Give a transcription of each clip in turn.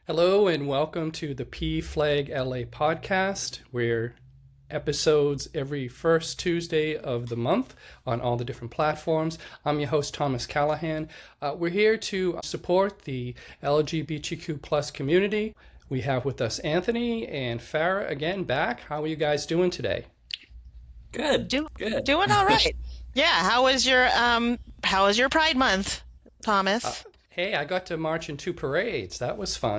Hello and welcome to the PFLAG LA Podcast. We're episodes every first Tuesday of the month on all the different platforms. I'm your host, Thomas Callahan. We're here to support the LGBTQ plus community. We have with us Anthony and Farah again back. How are you guys doing today? Good. Doing all right. Yeah. How was your Pride Month, Thomas? Hey, I got to march in 2 parades. That was fun.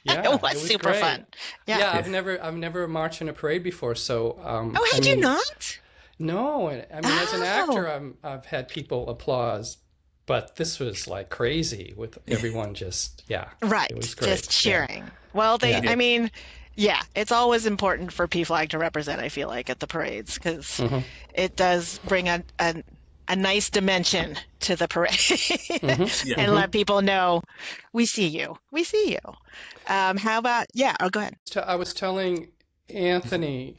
Yeah, it was super great. fun. Yeah, I've never marched in a parade before, so you not? No, I mean as an actor, I've had people applause, but this was like crazy with everyone just right, it was great. Just cheering. Yeah. Well, it's always important for PFLAG to represent. I feel like at the parades because it does bring a nice dimension to the parade and let people know we see you. How about, go ahead. I was telling Anthony,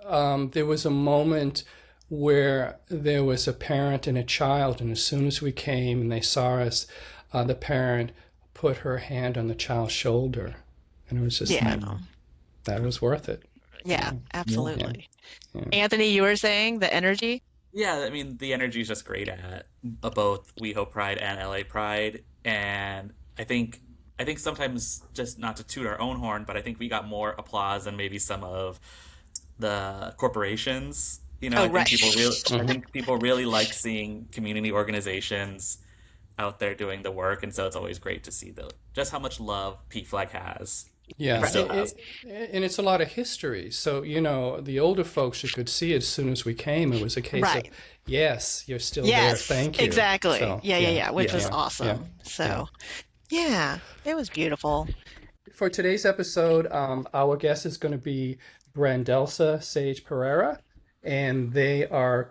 there was a moment where there was a parent and a child, and as soon as we came and they saw us, the parent put her hand on the child's shoulder, and it was just that was worth it. Yeah, absolutely. Yeah. Anthony, you were saying the energy? Yeah, I mean, the energy is just great at both WeHo Pride and LA Pride. And I think sometimes, just not to toot our own horn, but I think we got more applause than maybe some of the corporations. I think people really like seeing community organizations out there doing the work. And so it's always great to see just how much love PFLAG has. Yeah, and it's a lot of history. So, the older folks, you could see as soon as we came, it was a case of, yes, you're still there, thank you. Exactly. So, which was awesome. Yeah. So, it was beautiful. For today's episode, our guest is going to be BrandElsa Sage Pereira, and they are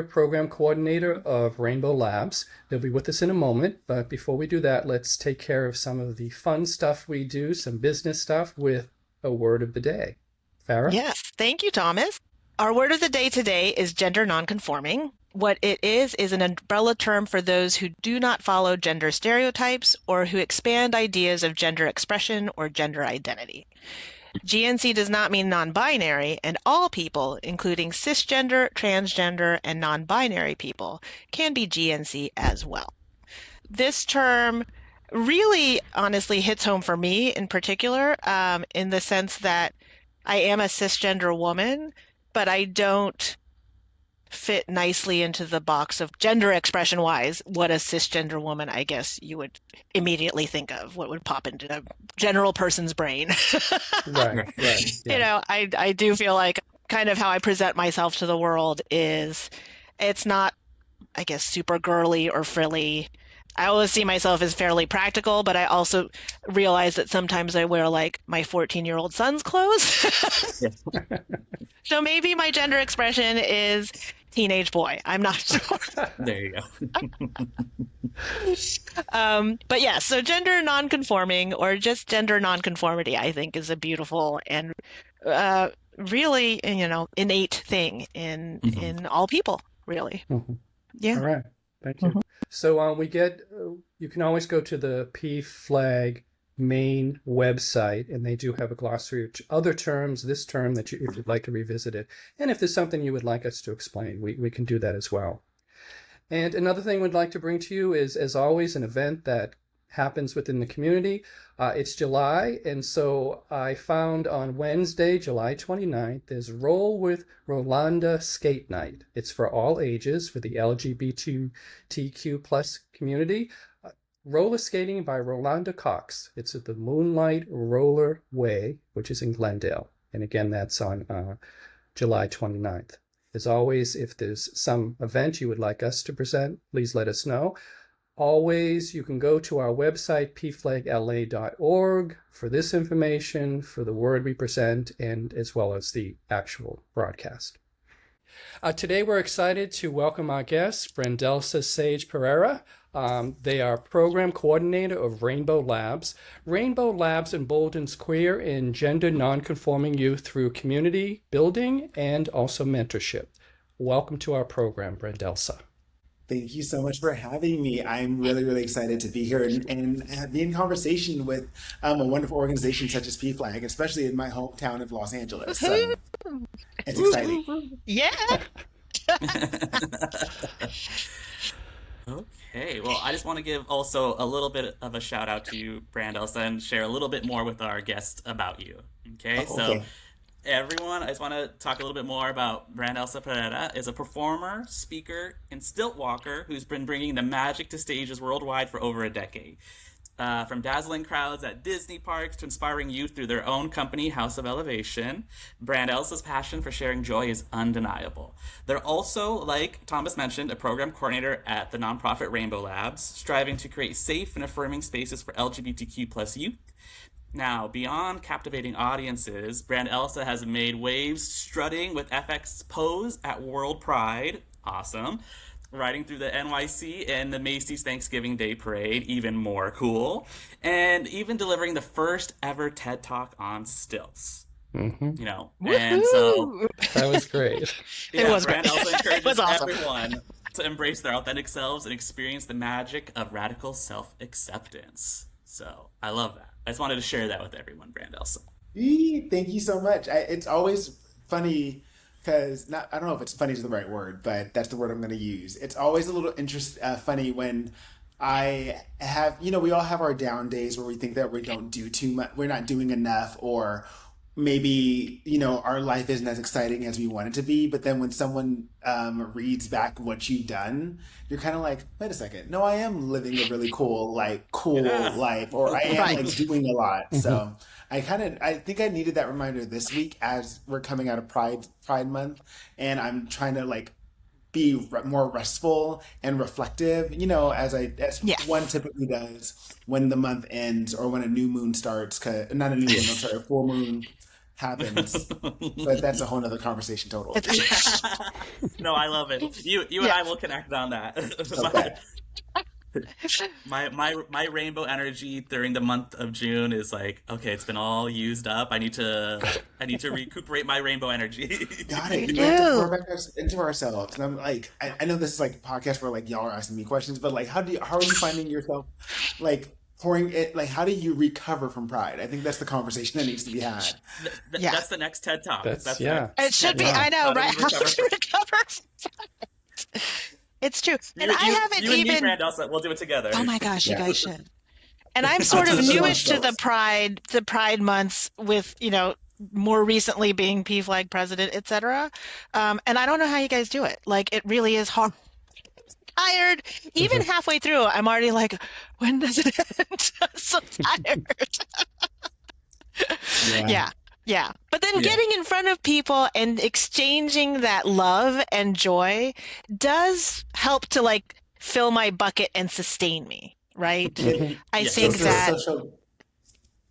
program coordinator of Rainbow Labs. They'll be with us in a moment, but before we do that, let's take care of some of the fun stuff we do, some business stuff with a word of the day. Farah? Yes, thank you, Thomas. Our word of the day today is gender non-conforming. What it is an umbrella term for those who do not follow gender stereotypes or who expand ideas of gender expression or gender identity. GNC does not mean non-binary, and all people, including cisgender, transgender, and non-binary people, can be GNC as well. This term really honestly hits home for me in particular, in the sense that I am a cisgender woman, but I don't fit nicely into the box of gender expression wise what a cisgender woman, I guess you would immediately think of, what would pop into a general person's brain. Right. Yeah. I do feel like kind of how I present myself to the world is it's not, I guess, super girly or frilly. I always see myself as fairly practical, but I also realize that sometimes I wear like my 14-year-old son's clothes. So maybe my gender expression is teenage boy. I'm not sure. There you go. But yeah, so gender non-conforming or just gender non-conformity, I think, is a beautiful and really, innate thing in all people, really. Mm-hmm. Yeah. All right. Thank you. Mm-hmm. So you can always go to the PFLAG main website, and they do have a glossary of other terms, this term if you'd like to revisit it. And if there's something you would like us to explain, we can do that as well. And another thing we'd like to bring to you is, as always, an event that happens within the community. It's July, and so I found on Wednesday, July 29th, there's Roll with Rollonda Skate Night. It's for all ages, for the LGBTQ plus community. Roller skating by Rollonda Cox. It's at the Moonlight Rollerway, which is in Glendale. And again, that's on July 29th. As always, if there's some event you would like us to present, please let us know. Always, you can go to our website, pflagla.org, for this information, for the word we present, and as well as the actual broadcast. Today, we're excited to welcome our guest, BrandElsa Sage Pereira. They are program coordinator of Rainbow Labs. Rainbow Labs emboldens queer and gender non-conforming youth through community building and also mentorship. Welcome to our program, BrandElsa. Thank you so much for having me. I'm really, really excited to be here and be in conversation with a wonderful organization such as PFLAG, especially in my hometown of Los Angeles. Woohoo! So it's exciting. Yeah. Okay, well, I just want to give also a little bit of a shout out to you, BrandElsa, and share a little bit more with our guest about you. Okay, Oh, so okay. everyone, I just want to talk a little bit more about BrandElsa Pereira is a performer, speaker, and stilt walker who's been bringing the magic to stages worldwide for over a decade. From dazzling crowds at Disney parks to inspiring youth through their own company, House of Elevation, BrandElsa's passion for sharing joy is undeniable. They're also, like Thomas mentioned, a program coordinator at the nonprofit Rainbow Labs, striving to create safe and affirming spaces for LGBTQ plus youth. Now, beyond captivating audiences, BrandElsa has made waves strutting with FX Pose at World Pride. Awesome. Riding through the NYC and the Macy's Thanksgiving Day Parade, even more cool. And even delivering the first ever TED Talk on stilts. Hmm. And so, Woohoo! That was great. It was great. BrandElsa It was encourages awesome. everyone to embrace their authentic selves and experience the magic of radical self-acceptance. So, I love that. I just wanted to share that with everyone, BrandElsa. Thank you so much. It's always funny because not I don't know if it's funny is the right word, but that's the word I'm going to use. It's always a little funny when I have, we all have our down days where we think that we don't do too much, we're not doing enough, or maybe, our life isn't as exciting as we want it to be. But then when someone reads back what you've done, you're kind of like, wait a second, no, I am living a really cool Yeah. life, or I am like Right. doing a lot. Hmm. So I think I needed that reminder this week as we're coming out of Pride Month, and I'm trying to like be more restful and reflective, as one Yes. typically does when the month ends or when a new moon starts. Not a new moon, I'm Yes. sorry, a full moon happens. But that's a whole nother conversation totally. It's No, I love it. You and yeah. I will connect on that. Okay. My rainbow energy during the month of June is like, okay, it's been all used up. I need to recuperate my rainbow energy. Got You it. We have to pour do. back into ourselves. And I'm like, I know this is like a podcast where like y'all are asking me questions, but like, how are you finding yourself like pouring it? Like, how do you recover from pride? I think that's the conversation that needs to be had. Yeah. That's the next TED Talk. That's That's the yeah. next It should TED be. Talk. Yeah. I know, How do right? we How recover to from recover. It's true. And you, I you, haven't you and me, even. BrandElsa, we'll do it together. Oh my gosh, you Yeah. guys should. And I'm I'll sort of teach you on newish to stilts. the Pride months with, more recently being PFLAG president, etc. And I don't know how you guys do it. Like, it really is hard. Tired. Even halfway through, I'm already like, when does it end? I'm so tired. Yeah. Yeah. Yeah. But then Yeah. getting in front of people and exchanging that love and joy does help to like fill my bucket and sustain me, right? It, I Yes. think it's a that, social.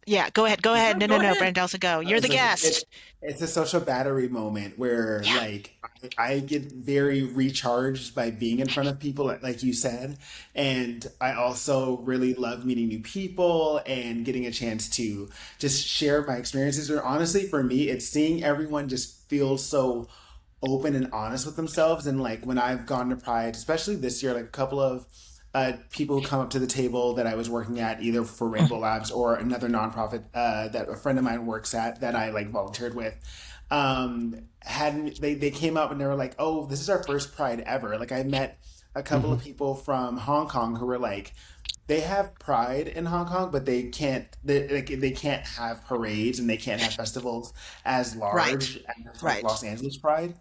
yeah, go ahead. Go ahead. No, No, go no, ahead. BrandElsa, go. You're the So guest. it's a social battery moment where Yeah. like I get very recharged by being in front of people, like you said, and I also really love meeting new people and getting a chance to just share my experiences. Or honestly, for me, it's seeing everyone just feel so open and honest with themselves. And like when I've gone to Pride, especially this year, like a couple of people who come up to the table that I was working at, either for Rainbow Labs or another nonprofit that a friend of mine works at that I like volunteered with. Hadn't they came up and they were like, "Oh, this is our first Pride ever." Like I met a couple Hmm. of people from Hong Kong who were like, they have Pride in Hong Kong, but they can't have parades and they can't have festivals as Right. large as like Right. Los Angeles Pride.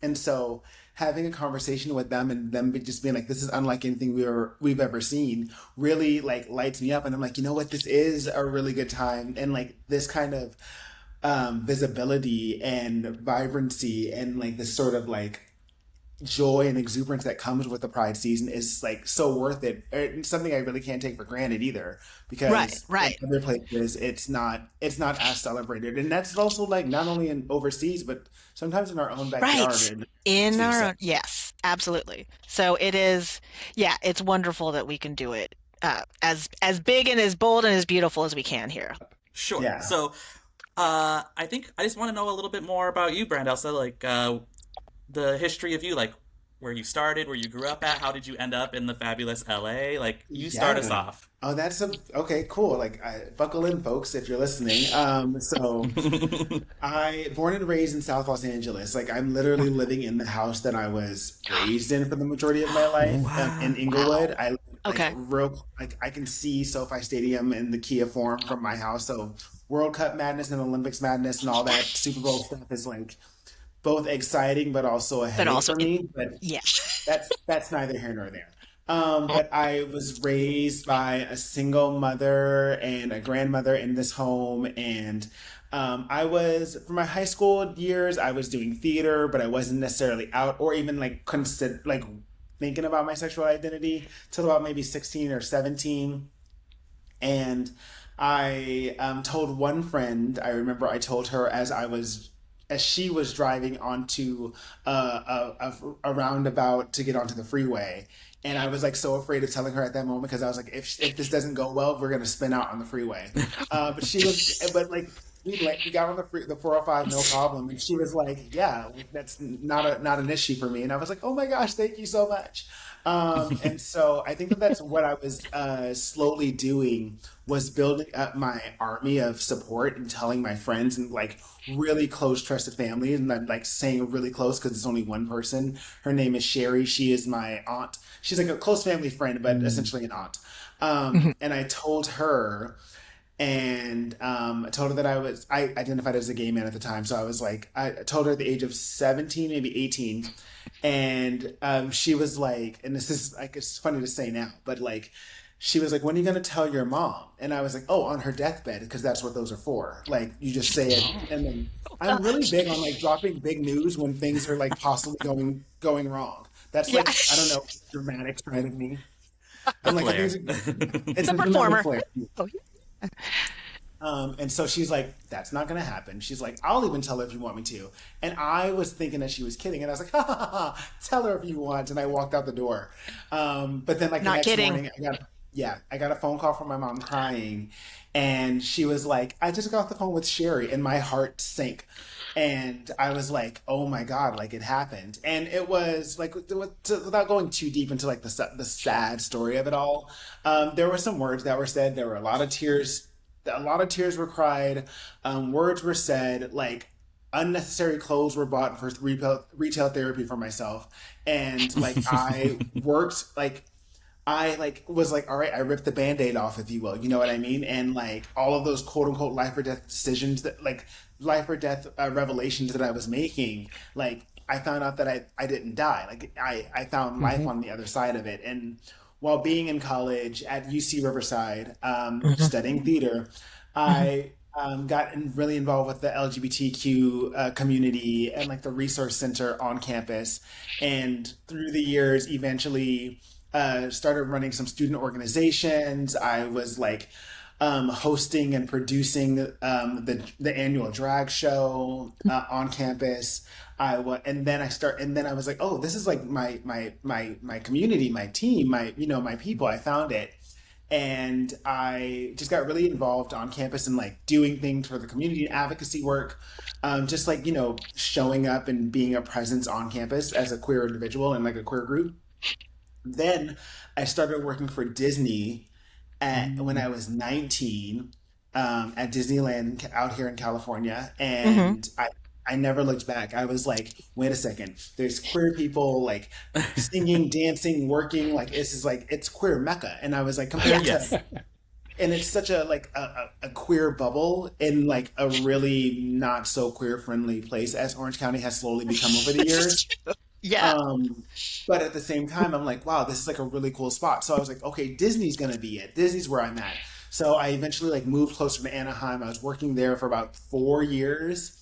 And so having a conversation with them and them just being like, this is unlike anything we've ever seen, really like lights me up. And I'm like, you know what, this is a really good time. And like this kind of visibility and vibrancy and like this sort of like joy and exuberance that comes with the Pride season is like so worth it. It's something I really can't take for granted either, Right. because in Right. other places it's not as celebrated, and that's also like not only in overseas but sometimes in our own backyard Right. and In too. our So own. Yes, absolutely. So it is, yeah, it's wonderful that we can do it as big and as bold and as beautiful as we can here. Sure. yeah. So, I think I just want to know a little bit more about you, BrandElsa. Like, the history of you. Like, where you started, where you grew up at? How did you end up in the fabulous LA? Like, you start us Yeah. off. Oh, okay, cool. Like, buckle in, folks, if you're listening. So I born and raised in South Los Angeles. Like, I'm literally living in the house that I was raised in for the majority of my life, in Inglewood. Wow. I like Okay. real like I can see SoFi Stadium in the Kia Forum from my house. So World Cup madness and Olympics madness and all that Super Bowl stuff is like both exciting but also a But headache also, for me. But yeah. that's neither here nor there. But I was raised by a single mother and a grandmother in this home, and I was for my high school years, I was doing theater, but I wasn't necessarily out or even like consider like thinking about my sexual identity till about maybe 16 or 17. And I told one friend, I remember I told her as she was driving onto a roundabout to get onto the freeway. And I was like so afraid of telling her at that moment because I was like, if this doesn't go well, we're gonna spin out on the freeway. But like we got on the 405 no problem, and she was like, yeah, that's not an issue for me. And I was like, oh my gosh, thank you so much. And so I think that's what I was slowly doing was building up my army of support and telling my friends and like really close trusted family. And I'm like saying really close because it's only one person. Her name is Sherry. She is my aunt. She's like a close family friend, but essentially an aunt. And I told her and I told her that I identified as a gay man at the time. So I told her at the age of 17, maybe 18. And she was like, and this is like, it's funny to say now, but like, she was like, when are you going to tell your mom? And I was like, oh, on her deathbed, because that's what those are for. Like, you just say it. And then I'm really big on like dropping big news when things are like possibly going wrong. That's Yeah. like, I don't know, dramatic side of me. I'm like, Flair. it's A a performer. dramatic flair. Oh, And so she's like, that's not going to happen. She's like, I'll even tell her if you want me to. And I was thinking that she was kidding. And I was like, ha ha ha, ha, tell her if you want. And I walked out the door. But then like the Not next kidding. morning, I got a phone call from my mom crying. And she was like, I just got off the phone with Sherry. And my heart sank. And I was like, oh my God, like it happened. And it was like, without going too deep into like the sad story of it all, there were some words that were said. There were a lot of tears. A lot of tears were cried. Words were said. Like unnecessary clothes were bought for retail therapy for myself. And like I was like, all right, I ripped the Band-Aid off, if you will. You know what I mean? And like all of those quote unquote life or death decisions that like life or death revelations that I was making, like I found out that I didn't die. Like I found life on the other side of it. And while being in college at UC Riverside, studying theater, I really involved with the LGBTQ community and like the resource center on campus. And through the years, eventually started running some student organizations. I was like hosting and producing the annual drag show on campus. And then I was like, oh, this is like my community, my team, my people. I found it. And I just got really involved on campus and like doing things for the community advocacy work, just like, showing up and being a presence on campus as a queer individual and like a queer group. Then I started working for Disney when I was 19 at Disneyland out here in California. And I never looked back. I was like, wait a second, there's queer people like singing, dancing, working. Like, it's queer Mecca. And I was like, compared Yes. to, and it's such a like a queer bubble in like a really not so queer friendly place as Orange County has slowly become over the years. Yeah. But at the same time, I'm like, wow, this is like a really cool spot. So I was like, okay, Disney's gonna be it. Disney's where I'm at. So I eventually like moved closer to Anaheim. I was working there for about 4 years.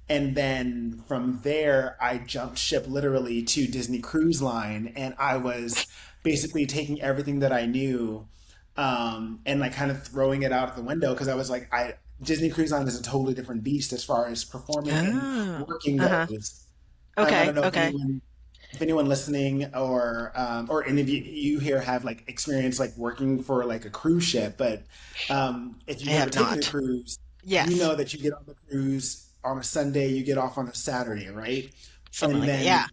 And then from there, I jumped ship literally to Disney Cruise Line. And I was basically taking everything that I knew and like kind of throwing it out the window because I was like, Disney Cruise Line is a totally different beast as far as performing and working goes. I Okay. don't know Okay. if anyone listening or any of you here have like experience like working for like a cruise ship, but if you've I ever have taken a not. cruise, Yes. you know that you get on the cruise on a Sunday, you get off on a Saturday, right? Something And like that. then Yeah.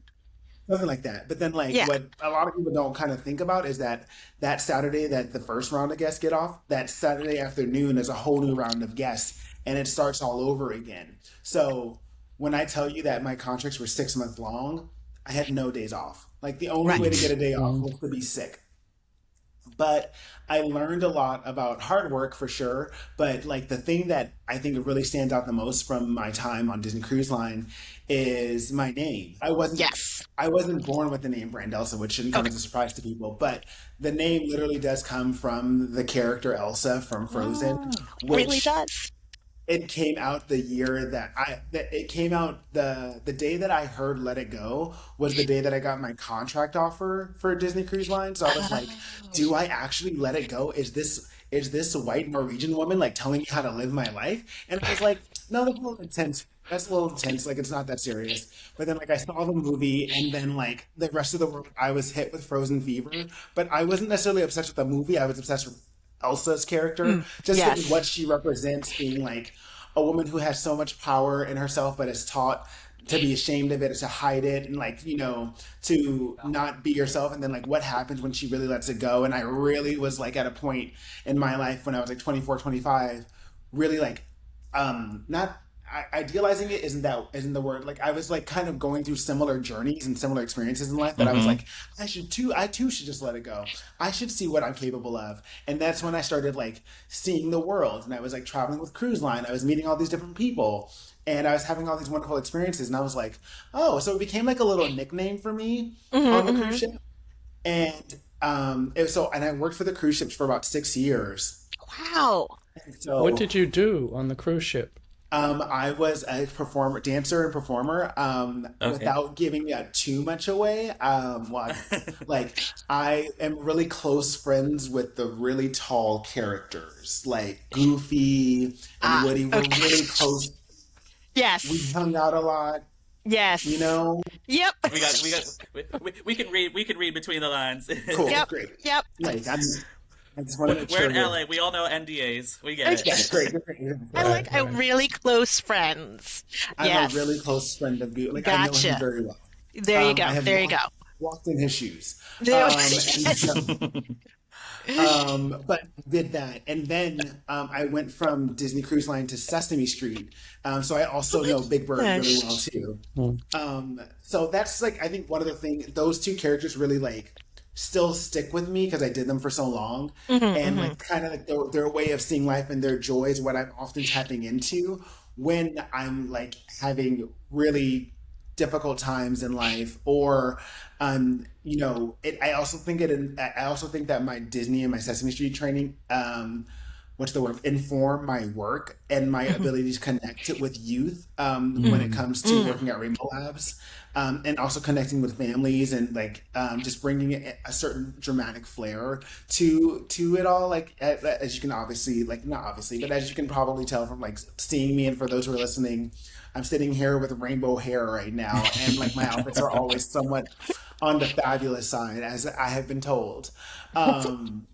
Something like that. But then, like, Yeah. what a lot of people don't kind of think about is that that Saturday that the first round of guests get off, that Saturday afternoon is a whole new round of guests, and it starts all over again. So when I tell you that my contracts were 6 months long, I had no days off. Like, the only way to Right. get a day off was to be sick. But I learned a lot about hard work for sure. But like the thing that I think really stands out the most from my time on Disney Cruise Line is my name. Yes. I wasn't born with the name BrandElsa, which shouldn't come Okay. as a surprise to people. But the name literally does come from the character Elsa from Frozen, Really which does. it came out the year that it came out the day that I heard Let It Go was the day that I got my contract offer for Disney Cruise Line. So I was like, do I actually let it go? Is this a white Norwegian woman like telling me how to live my life? And I was like, no, that's a little intense. That's a little intense. Like, it's not that serious. But then, like, I saw the movie, and then, like, the rest of the world, I was hit with Frozen fever. But I wasn't necessarily obsessed with the movie. I was obsessed with Elsa's character, just in Yes. what she represents, being like a woman who has so much power in herself, but is taught to be ashamed of it, to hide it, and like, to not be yourself. And then like what happens when she really lets it go. And I really was like at a point in my life when I was like 24, 25, really like not idealizing it isn't the word. Like I was like kind of going through similar journeys and similar experiences in life that I was like, I too should just let it go. I should see what I'm capable of. And that's when I started like seeing the world, and I was like traveling with Cruise Line. I was meeting all these different people, and I was having all these wonderful experiences. And I was like, oh, so it became like a little nickname for me on the cruise ship. And and I worked for the cruise ships for about 6 years. Wow. What So did you do on the cruise ship? I was a dancer and performer. Okay. Without giving too much away, like I am really close friends with the really tall characters, like Goofy and Woody. We're Okay. really close. We Yes. hung out a lot, Yes. you know. Yep. We can read between the lines. Cool, Yep. great. Yep. Like I just want to make We're sure in LA. We all know NDAs. We get it. Yes, great. I like Right. really close friends. I'm Yes. a really close friend of Goofy. Like I know Gotcha. him very well. There you go. I have There you go. walked in his shoes. There- And so, but did that, and then I went from Disney Cruise Line to Sesame Street. So I also know Big Bird really well too. So that's like I think one of the things those two characters really like still stick with me because I did them for so long, and like kind of like their way of seeing life and their joys, what I'm often tapping into when I'm like having really difficult times in life, or I also think that my Disney and my Sesame Street training, what's the word, inform my work and my ability to connect with youth when it comes to working at Rainbow Labs, and also connecting with families, and like just bringing a certain dramatic flair to it all. Like as you can obviously, like not obviously, but as you can probably tell from like seeing me, and for those who are listening, I'm sitting here with rainbow hair right now, and like my outfits are always somewhat on the fabulous side, as I have been told. Are And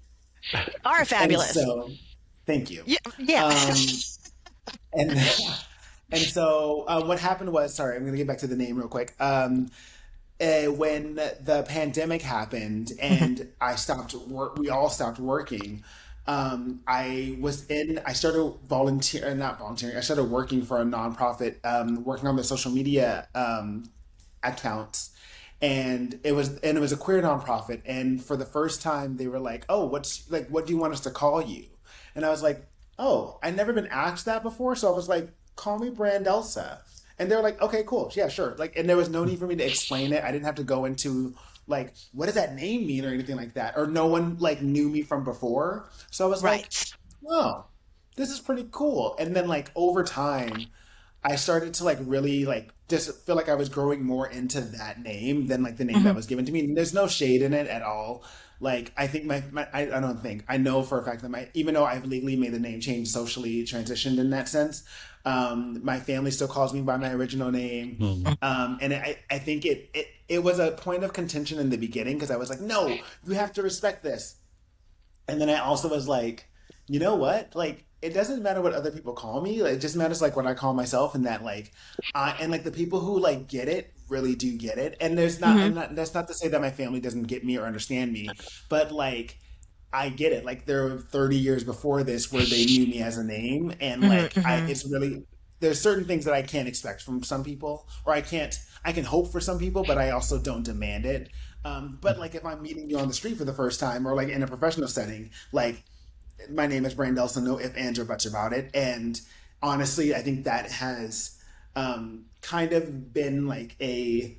fabulous. so, thank you. Yeah. Yeah. And and so what happened was, sorry, I'm going to get back to the name real quick. When the pandemic happened and we all stopped working. I started not volunteering. I started working for a nonprofit, working on the social media accounts, and it was a queer nonprofit. And for the first time, they were like, "Oh, what do you want us to call you?" And I was like, "Oh, I'd never been asked that before." So I was like, "Call me BrandElsa." And they're like, "Okay, cool, yeah, sure." Like, and there was no need for me to explain it. I didn't have to go into like, what does that name mean or anything like that. Or no one like knew me from before. So I was like, Right. oh, this is pretty cool. And then like over time, I started to like really like just feel like I was growing more into that name than like the name that was given to me. And there's no shade in it at all. Like I think I know for a fact that even though I've legally made the name change, socially transitioned in that sense, my family still calls me by my original name. And I think it was a point of contention in the beginning because I was like, no, you have to respect this. And then I also was like, you know what? Like, it doesn't matter what other people call me. Like, it just matters like what I call myself, and that like, and like the people who like get it really do get it. And there's not, that's not to say that my family doesn't get me or understand me, but like, I get it. Like there were 30 years before this where they knew me as a name, and like it's really, there's certain things that I can't expect from some people, or I can hope for some people, but I also don't demand it. But like if I'm meeting you on the street for the first time, or like in a professional setting, like my name is BrandElsa, no ifs, ands, or buts about it. And honestly, I think that has kind of been like a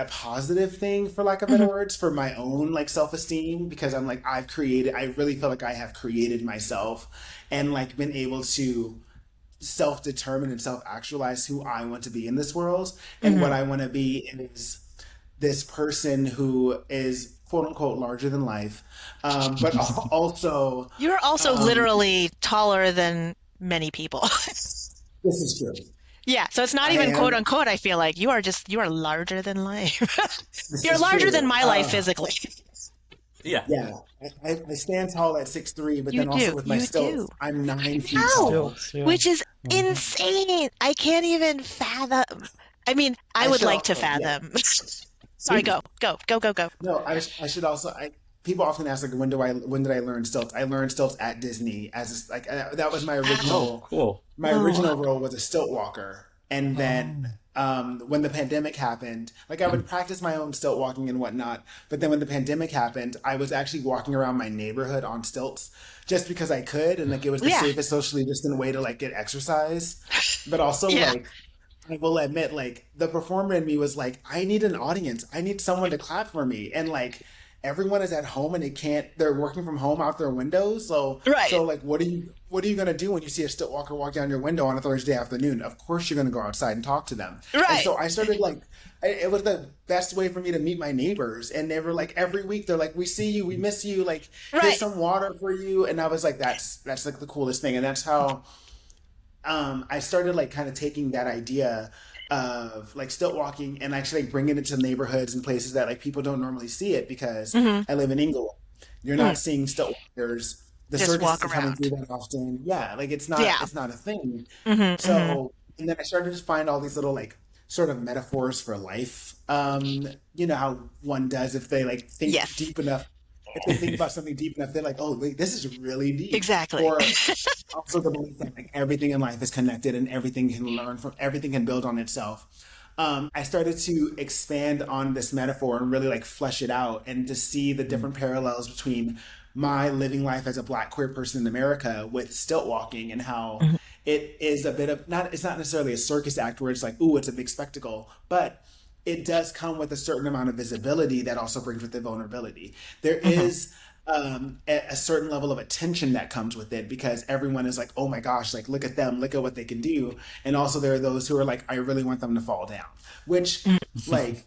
positive thing, for lack of better words, for my own like self-esteem, because I'm like, I really feel like I have created myself and like been able to self-determine and self-actualize who I want to be in this world. And what I want to be is this person who is quote unquote larger than life, but also You're also literally taller than many people. this is true. Yeah, so it's not even quote unquote. I feel like you are larger than life. You're larger than my life physically. Yeah. Yeah, I stand tall at 6'3", but then also with my stilts, I'm 9 feet tall. Which is insane. I can't even fathom. I mean, I would like to fathom. Sorry, go. No, I should also. People often ask like, when did I learn stilts? I learned stilts at Disney that was my original. Oh, cool. My original role was a stilt walker, and then when the pandemic happened, like I would practice my own stilt walking and whatnot. But then when the pandemic happened, I was actually walking around my neighborhood on stilts just because I could, and like it was the safest, socially distant way to like get exercise. But also like, I will admit, like the performer in me was like, I need an audience. I need someone to clap for me, and like. Everyone is at home and they're working from home out their windows. So like, what are you going to do when you see a stilt walker walk down your window on a Thursday afternoon? Of course, you're going to go outside and talk to them. Right. And so I started like, it was the best way for me to meet my neighbors. And they were like, every week they're like, we see you, we miss you. Like, here's some water for you. And I was like, that's like the coolest thing. And that's how I started like kind of taking that idea of like stilt walking and actually like bringing it to neighborhoods and places that like people don't normally see it, because I live in Inglewood. You're not seeing stilt walkers. The circus isn't coming through that often. Yeah, like it's not a thing. So and then I started to find all these little like sort of metaphors for life. You know how one does if they like think deep enough. If they think about something deep enough, they're like, oh, wait, this is really deep. Exactly. Or also the belief that like everything in life is connected and everything can build on itself. I started to expand on this metaphor and really like flesh it out and to see the different parallels between my living life as a Black queer person in America with stilt walking, and how it is a bit of it's not necessarily a circus act where it's like, ooh, it's a big spectacle, but it does come with a certain amount of visibility that also brings with the vulnerability. There is a certain level of attention that comes with it, because everyone is like, oh my gosh, like look at them, look at what they can do. And also there are those who are like, I really want them to fall down, which like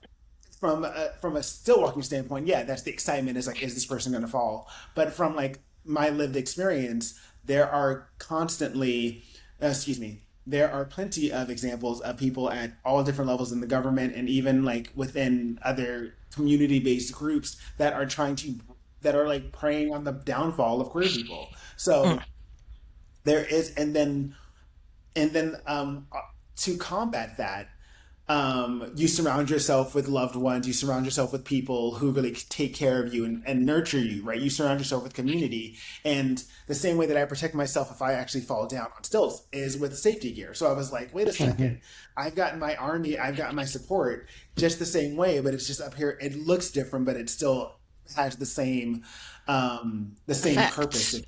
from a still walking standpoint, that's the excitement, is like, is this person going to fall? But from like my lived experience, there are plenty of examples of people at all different levels in the government and even like within other community-based groups that are like preying on the downfall of queer people. So there is, and then to combat that, you surround yourself with loved ones, you surround yourself with people who really take care of you and nurture you, right? You surround yourself with community. And the same way that I protect myself if I actually fall down on stilts is with safety gear. So I was like, wait a second, I've gotten my army, I've gotten my support just the same way, but it's just up here. It looks different, but it still has the same purpose.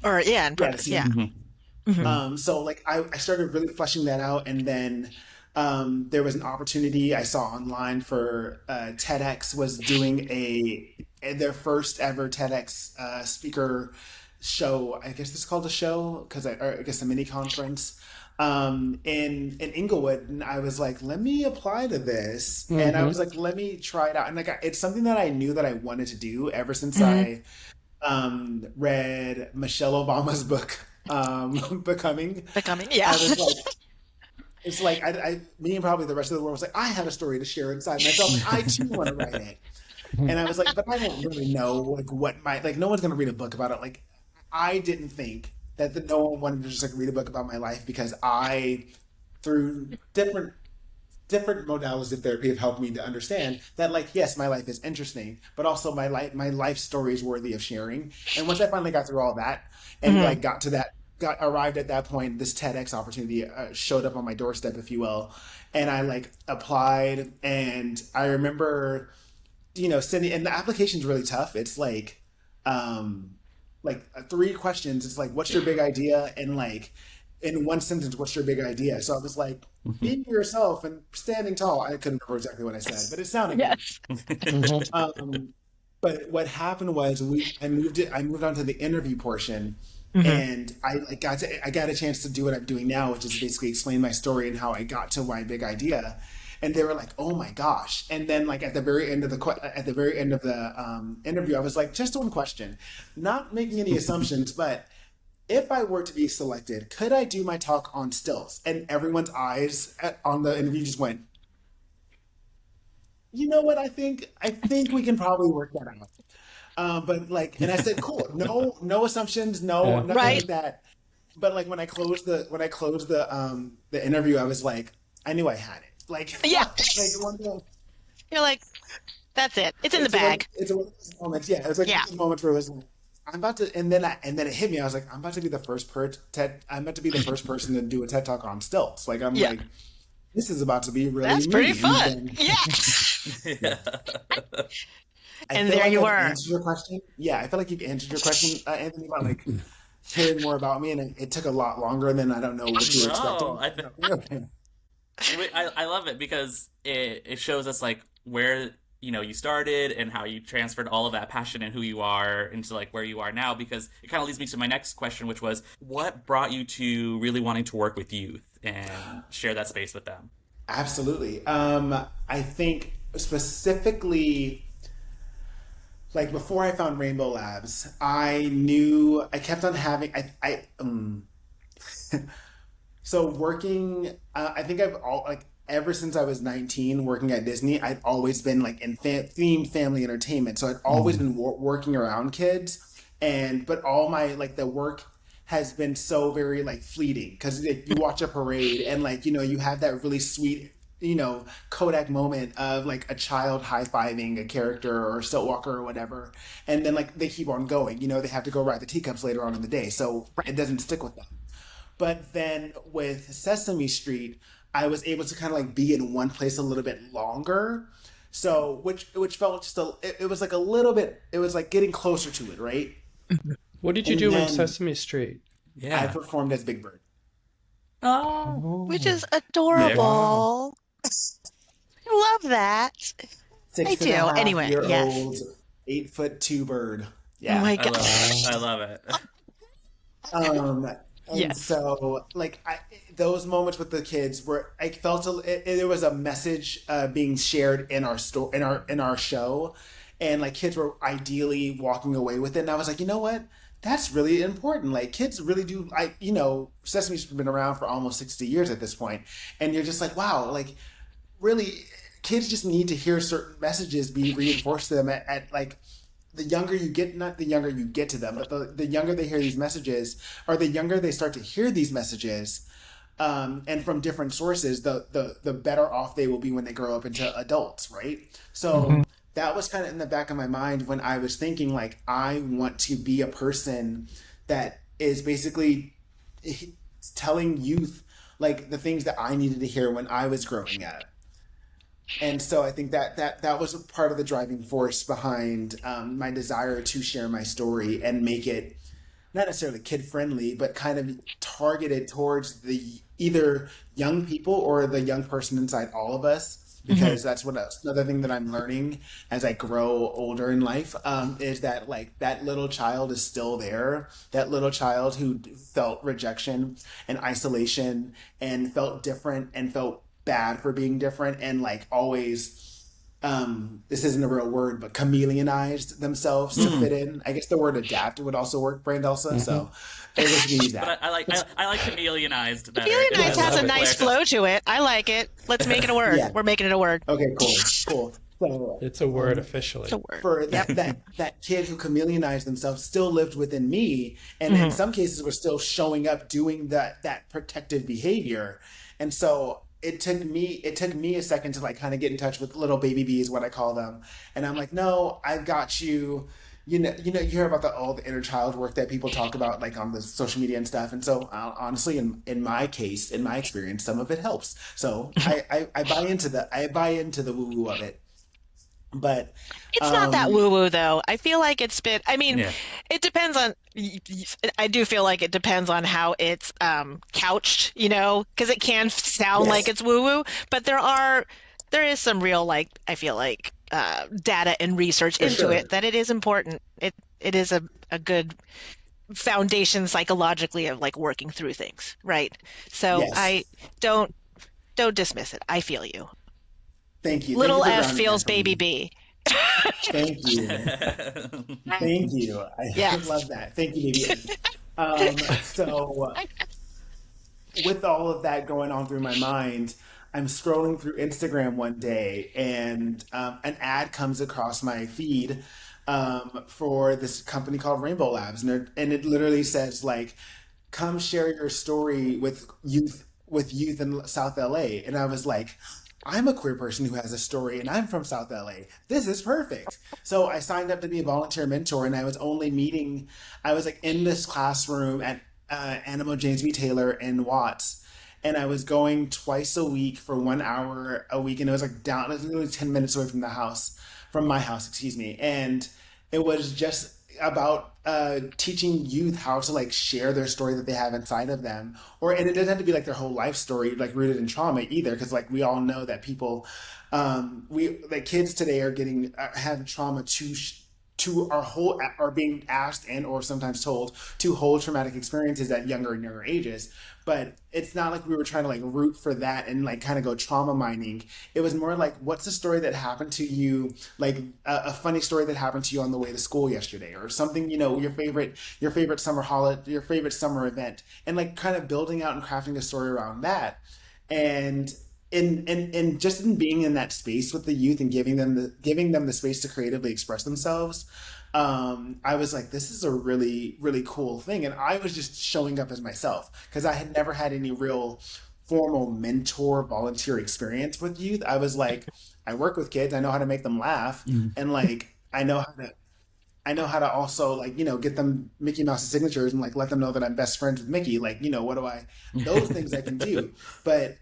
So like I started really fleshing that out, and then there was an opportunity I saw online for TEDx was doing their first ever TEDx speaker show. I guess it's called a show or I guess a mini conference in Inglewood, and I was like, let me apply to this, and I was like, let me try it out, and like it's something that I knew that I wanted to do ever since I read Michelle Obama's book, Becoming. I was like. It's like me and probably the rest of the world was like, I have a story to share inside myself. I too want to write it, and I was like, but I don't really know like no one's gonna read a book about it. Like I didn't think that no one wanted to just like read a book about my life, because I through different different modalities of therapy have helped me to understand that, like, yes, my life is interesting, but also my life story is worthy of sharing. And once I finally got through all that and like arrived at that point, this TEDx opportunity showed up on my doorstep, if you will. And I like applied, and I remember, sending, and the application's really tough. It's like 3 questions. It's like, what's your big idea? And like, in one sentence, what's your big idea? So I was like, being yourself and standing tall. I couldn't remember exactly what I said, but it sounded good. But what happened was I moved on to the interview portion, and I got a chance to do what I'm doing now, which is basically explain my story and how I got to my big idea. And they were like, "Oh my gosh!" And then, like at the very end of the interview, I was like, "Just one question, not making any assumptions, but if I were to be selected, could I do my talk on stilts?" And everyone's eyes on the interview just went, "You know what? I think we can probably work that out." But like, and I said, "Cool, no assumptions, nothing like that." But like when I closed the interview, I was like, I knew I had it. Like, You're like, that's it. It's in the bag. It's one of those moments. Yeah, it was like the moment where it was like, I'm about to, and then it hit me. I was like, I'm about to be the first person to do a TED Talk on stilts. Like, I'm like, this is about to be really. That's pretty fun. Yeah. And there you were. Answered your question. Yeah, I feel like you've answered your question, Anthony, about like hearing more about me, and it took a lot longer than I don't know what you were expecting. I love it because it shows us like where you started and how you transferred all of that passion and who you are into like where you are now, because it kind of leads me to my next question, which was what brought you to really wanting to work with youth and share that space with them? Absolutely. I think specifically, like before I found Rainbow Labs, I knew I kept on having so working, I think ever since I was 19 working at Disney, I'd always been like in themed family entertainment. So I'd always been working around kids, but all my like the work has been so very like fleeting, because you watch a parade and like, you have that really sweet, Kodak moment of like a child high-fiving a character or a stilt walker or whatever. And then like they keep on going, they have to go ride the teacups later on in the day. So it doesn't stick with them. But then with Sesame Street, I was able to kind of like be in one place a little bit longer. So, which felt just it was like a little bit, it was like getting closer to it, right? What did you do in Sesame Street? Yeah. I performed as Big Bird. Oh, which is adorable. I love that. I do. Anyway, Old, 8'2" bird. Yeah. Oh my God. I love it. And so, like, those moments with the kids where I felt there was a message being shared in our in our show, and like kids were ideally walking away with it. And I was like, you know what? That's really important. Like, kids really do. Sesame's been around for almost 60 years at this point, and you're just like, wow, like, really, kids just need to hear certain messages be reinforced to them at like. The younger you get, not the younger you get to them, but the younger they hear these messages, or the younger they start to hear these messages, and from different sources, the better off they will be when they grow up into adults, right? So that was kind of in the back of my mind when I was thinking, like, I want to be a person that is basically telling youth, like, the things that I needed to hear when I was growing up. And so I think that was a part of the driving force behind my desire to share my story and make it not necessarily kid friendly, but kind of targeted towards the either young people or the young person inside all of us, because that's another thing that I'm learning as I grow older in life, is that like that little child is still there. That little child who felt rejection and isolation and felt different and felt bad for being different, and like always this isn't a real word, but chameleonized themselves to fit in. I guess the word adapt would also work, BrandElsa. So I just use that. But I like chameleonized better. Chameleonized has a nice flow to it. I like it. Let's make it a word. We're making it a word. Okay, cool. So, it's a word officially. It's a word. For that kid who chameleonized themselves still lived within me, and in some cases was still showing up doing that protective behavior. And so it took me a second to like kind of get in touch with little baby bees, what I call them. And I'm like, no, I've got you. You hear about all the inner child work that people talk about like on the social media and stuff. And so honestly, in my case, in my experience, some of it helps. So I buy into the woo woo of it. But It's not that um, woo-woo though. I feel like it's been, I mean, Yeah. it depends on, I do feel like it depends on how it's couched, because it can sound like yes, it's woo-woo, but there is some real, like, I feel like data and research for into sure. it that it is important. It is a good foundation psychologically of like working through things, right? So Yes. I don't don't dismiss it. I feel you. Thank you. Thank you Little for F grounding that feels for baby me. B. Thank you. Thank you. I Yes. love that. Thank you, baby. So with all of that going on through my mind, I'm scrolling through Instagram one day and an ad comes across my feed for this company called Rainbow Labs. And it literally says, like, come share your story with youth in South LA. And I was like, I'm a queer person who has a story and I'm from South LA. This is perfect. So I signed up to be a volunteer mentor and I was like in this classroom at Animo James B. Taylor in Watts. And I was going twice a week for 1 hour a week. And it was like down, it was literally 10 minutes away from my house, excuse me. And it was just about teaching youth how to like share their story that they have inside of them, and it doesn't have to be like their whole life story, like rooted in trauma either, because like we all know that people, we like kids today are getting have trauma to our whole are being asked and or sometimes told to hold traumatic experiences at younger and younger ages. But it's not like we were trying to like root for that and like kind of go trauma mining. It was more like, what's the story that happened to you, like a funny story that happened to you on the way to school yesterday, or something, your favorite summer holiday, your favorite summer event, and like kind of building out and crafting a story around that. And in just in being in that space with the youth and giving them the space to creatively express themselves, I was like, this is a really really cool thing, and I was just showing up as myself because I had never had any real formal mentor volunteer experience with youth. I was like, I work with kids, I know how to make them laugh, Mhm. and like I know how to also like get them Mickey Mouse signatures and like let them know that I'm best friends with Mickey. Like what do I those things I can do, but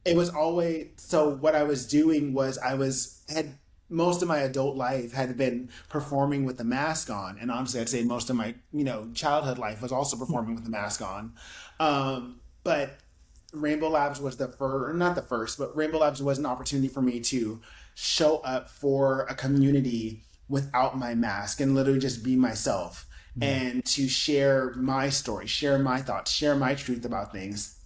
it was always so what I was doing was I was had most of my adult life had been performing with the mask on, and honestly I'd say most of my childhood life was also performing with the mask on. But Rainbow Labs was the first, not the first, but Rainbow Labs was an opportunity for me to show up for a community without my mask and literally just be myself, Yeah. and to share my story, share my thoughts, share my truth about things,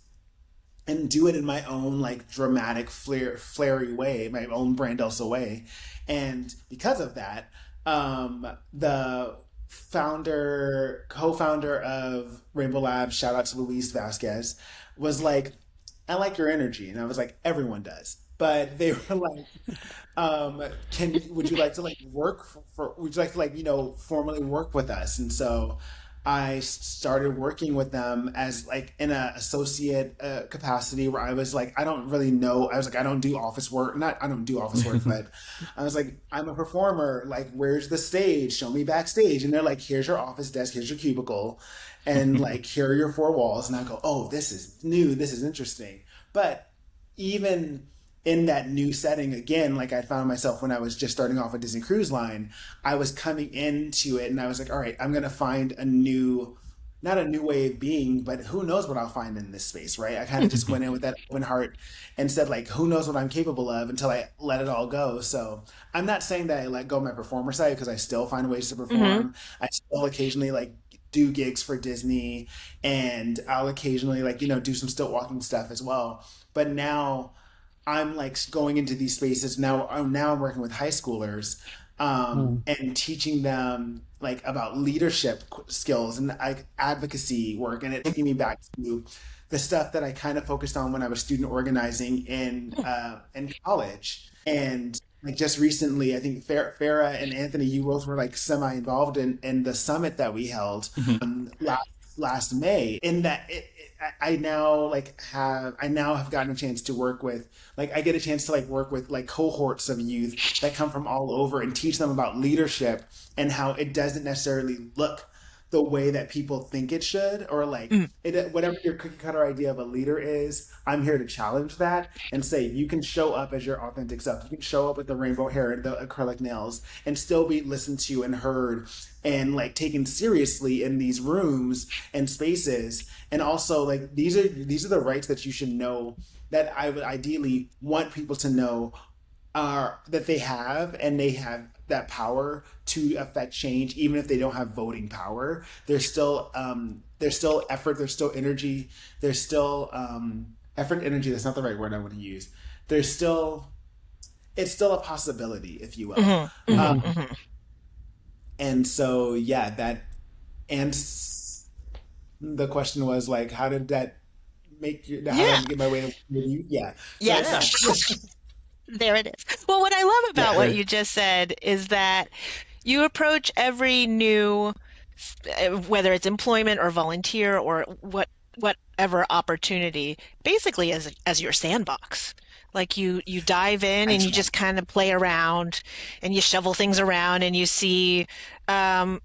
and do it in my own like dramatic flary way, my own BrandElsa way. And because of that, the co-founder of Rainbow Labs, shout out to Luis Vasquez, was like, I like your energy. And I was like, everyone does. But they were like, would you like to like would you like to like, formally work with us? And so I started working with them as like in a associate capacity, where I was like, I don't really know. I was like, I don't do office work. Not I don't do office work, but I was like, I'm a performer. Like, where's the stage? Show me backstage. And they're like, here's your office desk. Here's your cubicle. And like, here are your four walls. And I go, oh, this is new. This is interesting. But even in that new setting again, like I found myself when I was just starting off at Disney Cruise Line, I was coming into it and I was like, all right, I'm gonna find not a new way of being, but who knows what I'll find in this space, right? I kind of just went in with that open heart and said, like, who knows what I'm capable of until I let it all go. So I'm not saying that I let go of my performer side, because I still find ways to Hmm. perform. I still occasionally like do gigs for Disney, and I'll occasionally like, do some stilt walking stuff as well. But now I'm like going into these spaces now. I'm working with high schoolers, Mm. and teaching them like about leadership skills and like advocacy work, and it taking me back to the stuff that I kind of focused on when I was student organizing in college. And like just recently, I think Farah and Anthony, you both were like semi involved in the summit that we held last last May. In that I now have gotten a chance to work with, like, I get a chance to like work with like cohorts of youth that come from all over and teach them about leadership and how it doesn't necessarily look the way that people think it should, or like whatever your cookie cutter idea of a leader is. I'm here to challenge that and say you can show up as your authentic self. You can show up with the rainbow hair and the acrylic nails and still be listened to and heard and like taken seriously in these rooms and spaces. And also, like, these are the rights that you should know, that I would ideally want people to know that they have, and they have that power to affect change, even if they don't have voting power. There's still effort, there's still energy, there's still effort, energy, that's not the right word I want to use. It's still a possibility, if you will. And so, yeah, that, and the question was like, how did that make you, how did I get my way to you? Yeah. Yeah. So, there it is. Well, what I love about what you just said is that you approach every new, whether it's employment or volunteer or whatever opportunity, basically as your sandbox. Like you dive in and you just kind of play around and you shovel things around and you see, what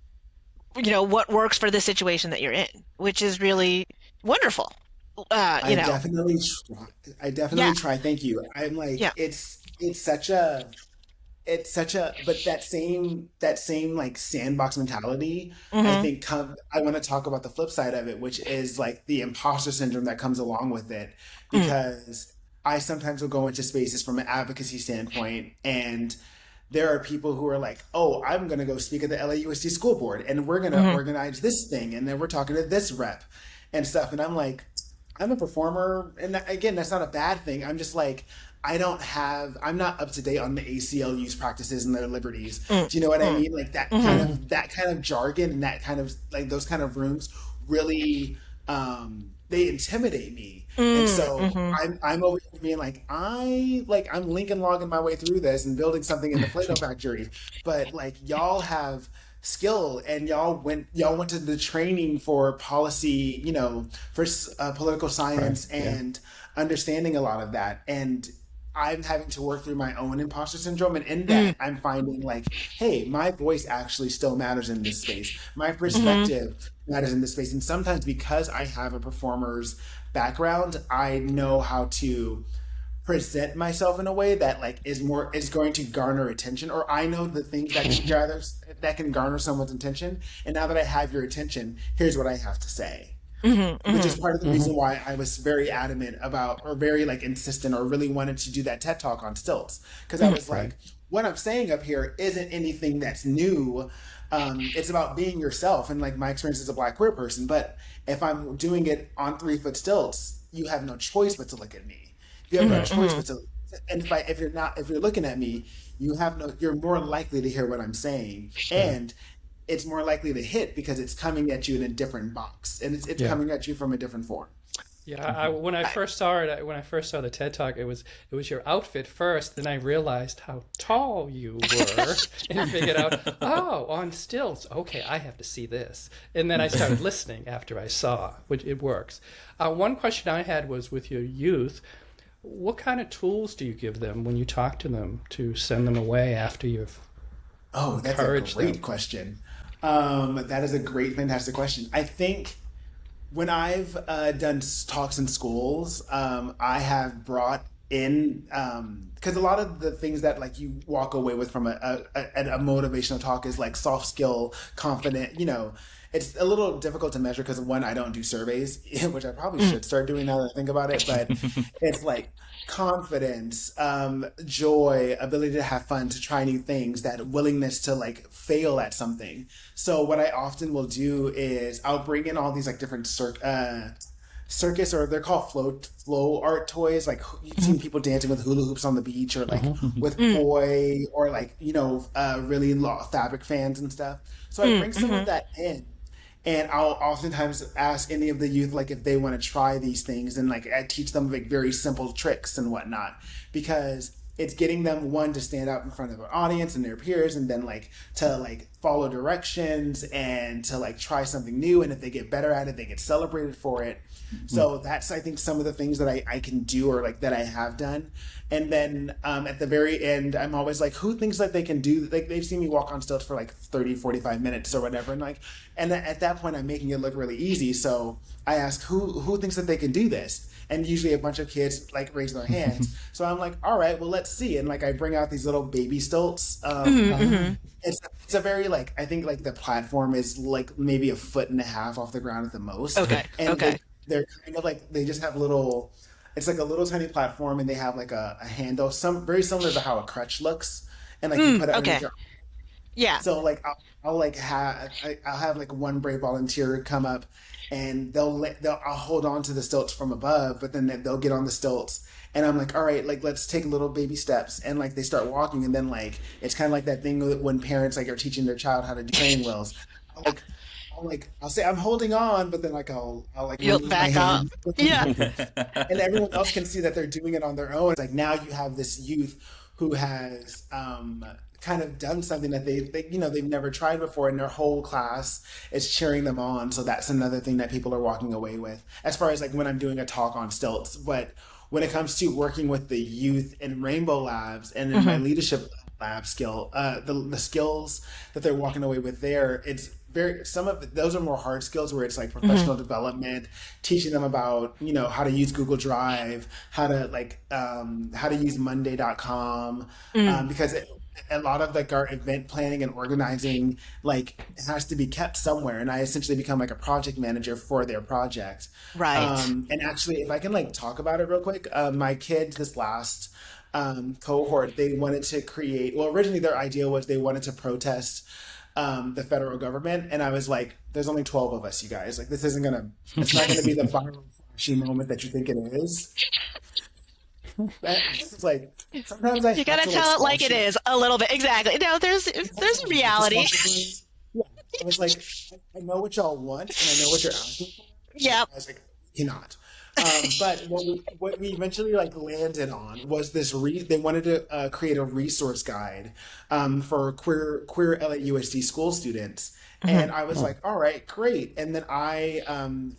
works for the situation that you're in, which is really wonderful. I definitely try. Thank you. I'm like, it's such a, but that same like sandbox mentality, I think I want to talk about the flip side of it, which is like the imposter syndrome that comes along with it, because I sometimes will go into spaces from an advocacy standpoint, and there are people who are like, oh, I'm going to go speak at the LAUSD school board and we're going to organize this thing. And then we're talking to this rep and stuff. And I'm like, I'm a performer. And again, that's not a bad thing. I'm just like, I'm not up to date on the ACLU's practices and their liberties. Do you know what I mean? Like that kind of jargon and that kind of like those kind of rooms really, they intimidate me. And so I'm over here being like, I'm Lincoln logging my way through this and building something in the Play-Doh factory. But like, y'all have skill and y'all went to the training for policy, for political science and understanding a lot of that. And I'm having to work through my own imposter syndrome. And in that, I'm finding like, hey, my voice actually still matters in this space. My perspective matters in this space. And sometimes because I have a performer's background, I know how to present myself in a way that like is going to garner attention, or I know the things that can garner someone's attention. And now that I have your attention, here's what I have to say. Which is part of the reason why I was very adamant about, or very like insistent, or really wanted to do that TED Talk on stilts. Because I was like, what I'm saying up here isn't anything that's new. It's about being yourself, and like my experience as a Black queer person. But if I'm doing it on 3-foot stilts, you have no choice but to look at me. You have no choice but to. And if you're looking at me, you're more likely to hear what I'm saying, and it's more likely to hit because it's coming at you in a different box, and it's coming at you from a different form. Yeah, when I first saw the TED Talk, it was your outfit first. Then I realized how tall you were, and figured out, oh, on stilts. Okay, I have to see this. And then I started listening after I saw, which it works. One question I had was with your youth. What kind of tools do you give them when you talk to them to send them away after you've encouraged that's a great question. That is a great, fantastic question. I think when I've done talks in schools, I have brought in, because a lot of the things that like you walk away with from a motivational talk is like soft skill, confident, it's a little difficult to measure because one, I don't do surveys, which I probably should start doing now that I think about it, but it's like confidence, joy, ability to have fun, to try new things, that willingness to like fail at something. So what I often will do is I'll bring in all these like different circus, or they're called flow art toys. Like you've seen people dancing with hula hoops on the beach, or like with poi, or like, really fabric fans and stuff. So I bring some of that in. And I'll oftentimes ask any of the youth, like, if they want to try these things, and like I teach them like very simple tricks and whatnot, because it's getting them, one, to stand out in front of an audience and their peers, and then like to like follow directions and to like try something new. And if they get better at it, they get celebrated for it. So that's, I think, some of the things that I can do, or like that I have done. And then at the very end, I'm always like, who thinks that they can do, like they've seen me walk on stilts for like 30, 45 minutes or whatever. And like, and at that point I'm making it look really easy. So I ask who thinks that they can do this? And usually a bunch of kids like raise their hands. So I'm like, all right, well, let's see. And like, I bring out these little baby stilts. It's a very like, I think like the platform is like maybe a foot and a half off the ground at the most. Okay. And Okay. they're kind of like, they just have little, it's like a little tiny platform, and they have like a handle, some very similar to how a crutch looks. And like you put it underneath Okay. your. Yeah. So like I'll like I'll have like one brave volunteer come up, and I'll hold on to the stilts from above, but then they'll get on the stilts, and I'm like, all right, like let's take little baby steps, and like they start walking, and then like it's kind of like that thing when parents like are teaching their child how to do training wheels. I'll say I'm holding on, but then like I'll like You'll remove my back hand. up. Yeah. And everyone else can see that they're doing it on their own. It's like now you have this youth who has kind of done something that they you know they've never tried before, and their whole class is cheering them on. So that's another thing that people are walking away with, as far as like when I'm doing a talk on stilts. But when it comes to working with the youth in Rainbow Labs and in my leadership lab skill, the skills that they're walking away with there, it's some of those are more hard skills, where it's like professional development, teaching them about, you know, how to use Google Drive, how to use Monday.com, because a lot of like our event planning and organizing like has to be kept somewhere, and I essentially become like a project manager for their project. Right. And actually, if I can like talk about it real quick, my kids this last cohort, they wanted to create, well, originally their idea was they wanted to protest the federal government, and I was like, there's only 12 of us, you guys, like it's not gonna be the viral flashy moment that you think it is. It's like sometimes You gotta tell it like it is a little bit. Exactly. No, there's reality. Yeah. I was like, I know what y'all want, and I know what you're asking for. Yep. I was like, cannot. But what we eventually like landed on was this. They wanted to create a resource guide for queer LAUSD school students, and I was like, all right, great. And then I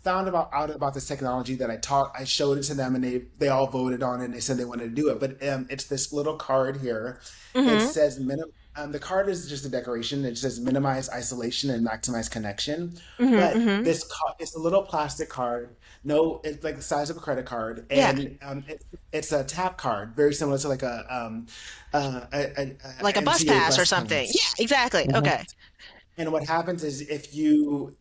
found out about this technology that I taught. I showed it to them, and they all voted on it, and they said they wanted to do it. But it's this little card here. It says the card is just a decoration. It says minimize isolation and maximize connection. But it's a little plastic card. No, it's like the size of a credit card, and it's a tap card, very similar to like a Like a bus MTA pass or pass. something. Yeah, exactly. Okay. And what happens is if you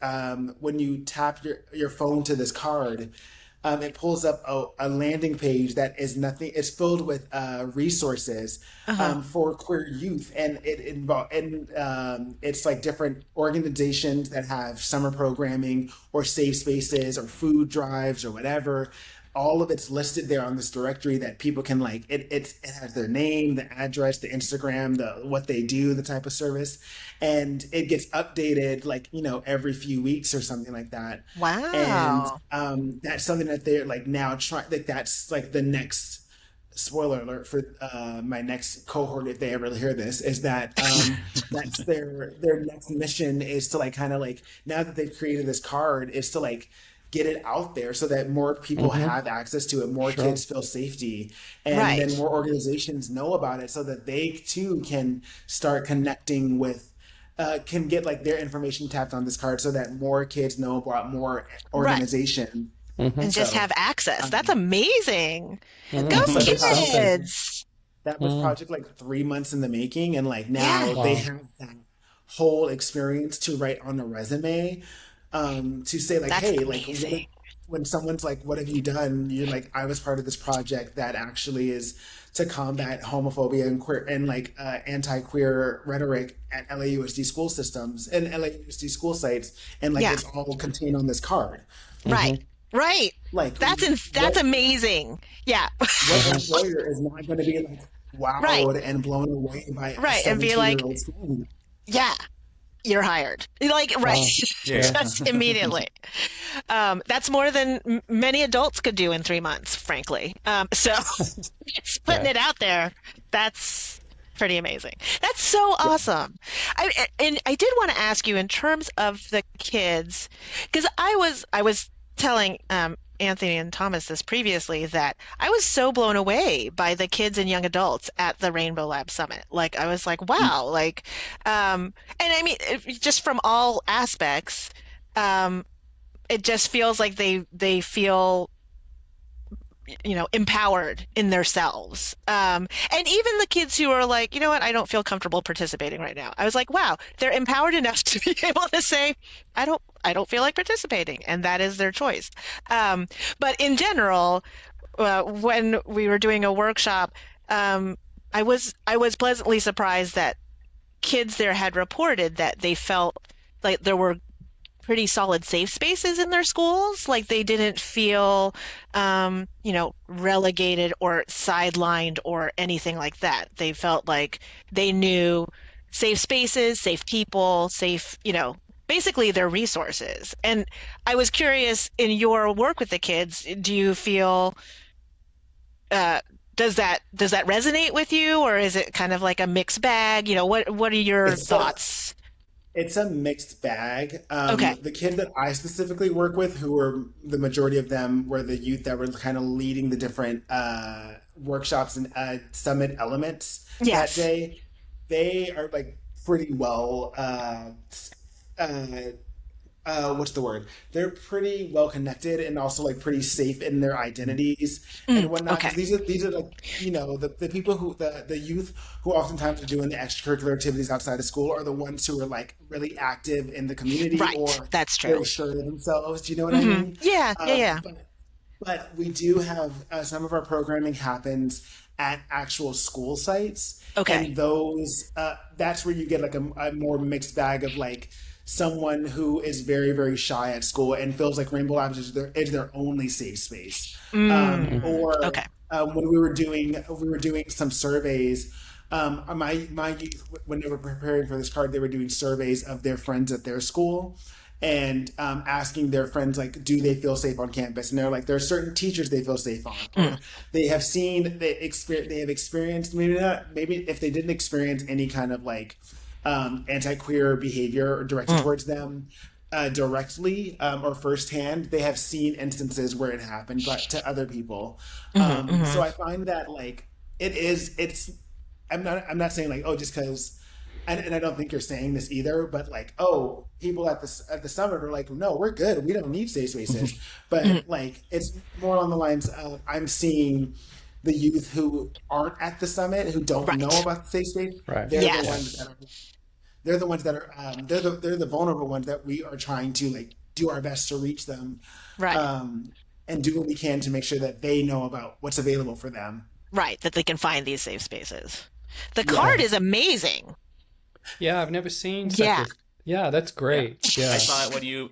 when you tap your phone to this card, it pulls up a landing page that is nothing. It's filled with resources for queer youth, and it's like different organizations that have summer programming or safe spaces or food drives or whatever. All of it's listed there on this directory that people can like. It has their name, the address, the Instagram, what they do, the type of service, and it gets updated like, you know, every few weeks or something like that. Wow. And that's something that they're like now trying. Like that's like the next. Spoiler alert for my next cohort, if they ever hear this, is that that's their next mission is to like kind of like, now that they've created this card, is to like get it out there so that more people have access to it, more kids feel safety, and then more organizations know about it, so that they too can start connecting with can get like their information tapped on this card, so that more kids know about more organization. And just have access. That's amazing. Go So it's something kids. that was project like 3 months in the making, and like now they have that whole experience to write on a resume, to say like, That's hey, amazing. like when someone's like, what have you done? You're like, I was part of this project that actually is to combat homophobia and queer and like anti-queer rhetoric at LAUSD school systems and LAUSD school sites, and like it's all contained on this card. Right. Like That's amazing. Yeah. What employer is not going to be like wowed and blown away by a and be like, 17-year-old student? yeah, you're hired. Like, just immediately. That's more than many adults could do in 3 months, frankly. So just putting it out there, that's Pretty amazing. That's so awesome. And I did want to ask you in terms of the kids, because I was telling Anthony and Thomas this previously that I was so blown away by the kids and young adults at the Rainbow Lab Summit. Like I was like, wow, like and I mean just from all aspects, um, it just feels like they feel empowered in themselves. And even the kids who are like, you know what, I don't feel comfortable participating right now. I was like, wow, they're empowered enough to be able to say, I don't feel like participating, and that is their choice. But in general, when we were doing a workshop, I was pleasantly surprised that kids there had reported that they felt like there were pretty solid safe spaces in their schools. Like they didn't feel, relegated or sidelined or anything like that. They felt like they knew safe spaces, safe people, safe, basically their resources. And I was curious in your work with the kids, do you feel, uh, does that resonate with you, or is it kind of like a mixed bag? What are your It's a, thoughts? it's a mixed bag. Okay. The kid that I specifically work with, who were the majority of them were the youth that were kind of leading the different workshops and summit elements that Yes. day, they are like pretty well uh, what's the word? They're pretty well connected and also like pretty safe in their identities and whatnot. Okay. Because these are like the people who the youth who oftentimes are doing the extracurricular activities outside of school are the ones who are like really active in the community Right. or That's true. very sure of themselves. Do you know what I mean? Yeah. Yeah. Um, Yeah. but we do have some of our programming happens at actual school sites, Okay. and those that's where you get like a more mixed bag of like someone who is very very shy at school and feels like Rainbow Labs is their only safe space, or Okay. when we were doing some surveys. My youth, when they were preparing for this card, they were doing surveys of their friends at their school, and asking their friends like, do they feel safe on campus? And they're like, there are certain teachers they feel safe on, or they have experienced, maybe not, maybe if they didn't experience any kind of like anti-queer behavior directed towards them directly or firsthand, they have seen instances where it happened, but to other people. So I find that like it's I'm not saying like, oh, just because, and I don't think you're saying this either, but like, oh, people at the summit are like, no, we're good, we don't need safe spaces. But like, it's more on the lines of, I'm seeing the youth who aren't at the summit, who don't know Right. about the safe space. Right. They're the Yes. ones that are they're the ones that are they're the vulnerable ones that we are trying to like do our best to reach them, Right. and do what we can to make sure that they know about what's available for them. Right. That they can find these safe spaces. The Yeah. card is amazing. Yeah, I've never seen such Yeah. a. Yeah, that's great. I Yeah. saw it when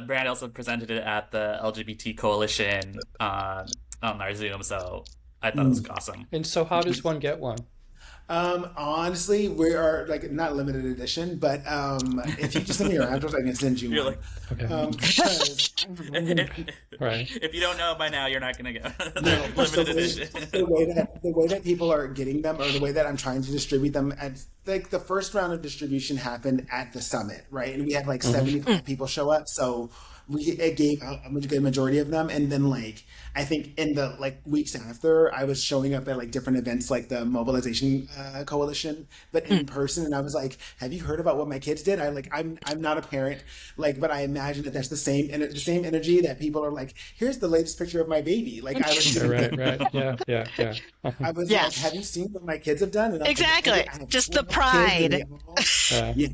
BrandElsa presented it at the LGBT Coalition on our Zoom, so I thought it was awesome. And so, how does one get one? Honestly, we are like not limited edition, but if you just send me your address, I can send you You're one. like, Okay. Because Right. if you don't know by now, you're not gonna go. no, Limited edition. the way that people are getting them, or the way that I'm trying to distribute them, at like the first round of distribution happened at the summit, right? And we had like 75 people show up, so it gave a good majority of them. And then like I think in the like weeks after, I was showing up at like different events like the Mobilization Coalition, but in person. And I was like, have you heard about what my kids did? I'm not a parent, like, but I imagine that that's the same energy that people are like, here's the latest picture of my baby. Like I was Yeah, doing right. Right. Yeah. Yeah. Yeah. I was like, Yes. have you seen what my kids have done? And I was like, Exactly. I have Just the 12 kids, and pride. they all- yeah.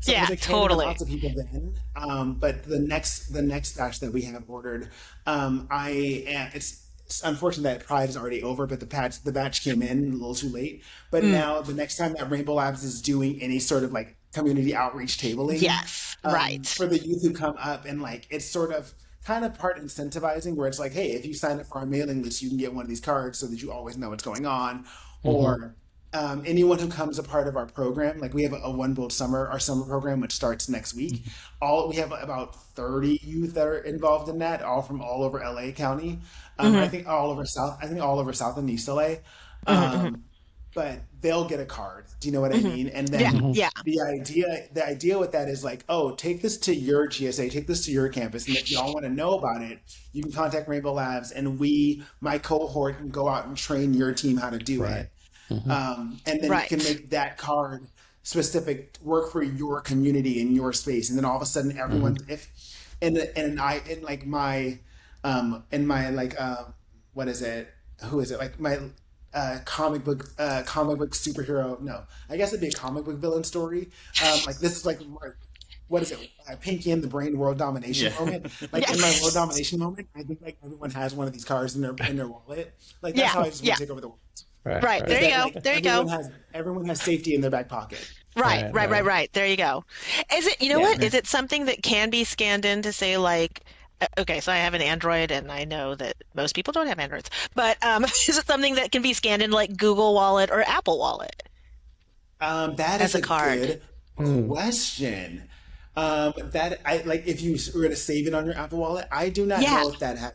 So Yeah, it was like handing them totally. out to people then. But the next batch that we have ordered, it's unfortunate that Pride is already over, but the batch came in a little too late. But now the next time that Rainbow Labs is doing any sort of like community outreach tabling, Yes. Right. for the youth who come up, and like it's sort of kind of part incentivizing, where it's like, hey, if you sign up for our mailing list, you can get one of these cards so that you always know what's going on. Or anyone who comes a part of our program, like we have a One Build Summer, our summer program, which starts next week. We have about 30 youth that are involved in that, all from all over LA County. I think all over South and East LA. but they'll get a card. Do you know what I mean? And Yeah, then yeah. the idea with that is like, oh, take this to your GSA, take this to your campus, and if y'all want to know about it, you can contact Rainbow Labs, and my cohort, can go out and train your team how to do it. And then you can make that card specific, work for your community in your space, and then all of a sudden, everyone, if what is it? Who is it? Like my comic book superhero. No, I guess it'd be a comic book villain story. Like this is like, what is it? Pinky and the Brain world domination moment. Like in my world domination moment, I think like everyone has one of these cards in their wallet. Like that's how I just want to take over the world. Right. There you go. Like, there you go. Everyone has safety in their back pocket. Right. There you go. Is it, what? Is it something that can be scanned in to say like, okay, so I have an Android and I know that most people don't have Androids, but is it something that can be scanned in like Google Wallet or Apple Wallet? That is a good question. That I like if you were to save it on your Apple Wallet, I do not know if that has.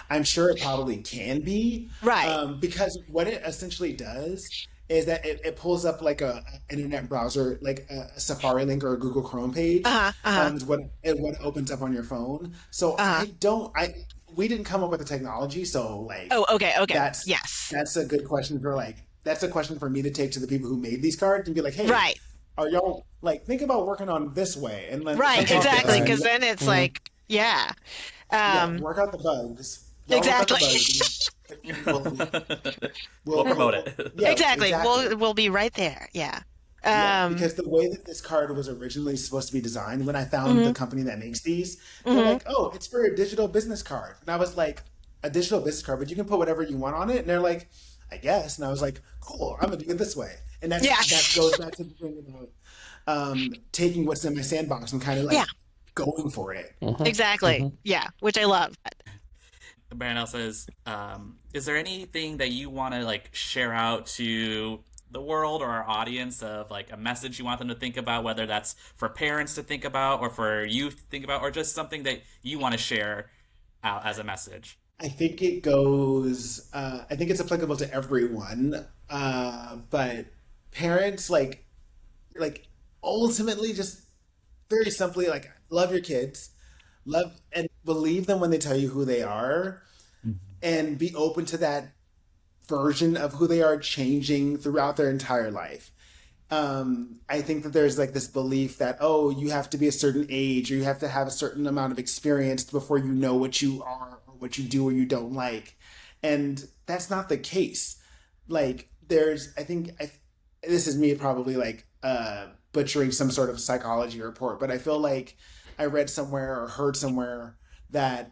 I'm sure it probably can be. Right. Because what it essentially does is that it pulls up like an internet browser, like a Safari link or a Google Chrome page. Is what it opens up on your phone. So we didn't come up with the technology. So like, okay. That's a good question that's a question for me to take to the people who made these cards and be like, hey, are y'all like, think about working on this way. And then exactly. Because then it's like, work out the bugs. Exactly. We'll promote it. Exactly. We'll be right there. Because the way that this card was originally supposed to be designed, when I found the company that makes these, they're like, oh, it's for a digital business card. And I was like, a digital business card, but you can put whatever you want on it. And they're like, I guess. And I was like, cool, I'm going to do it this way. And that goes back to the thing about taking what's in my sandbox and kind of like going for it. Exactly. Yeah, which I love. BrandElsa is there anything that you want to like share out to the world or our audience of like a message you want them to think about, whether that's for parents to think about or for youth to think about, or just something that you want to share out as a message? I think it goes, I think it's applicable to everyone, but parents like ultimately just very simply like love your kids, love and believe them when they tell you who they are, and be open to that version of who they are changing throughout their entire life. I think that there's like this belief that, oh, you have to be a certain age or you have to have a certain amount of experience before you know what you are or what you do or you don't like. And that's not the case. Like this is me probably like butchering some sort of psychology report, but I feel like I read somewhere or heard somewhere that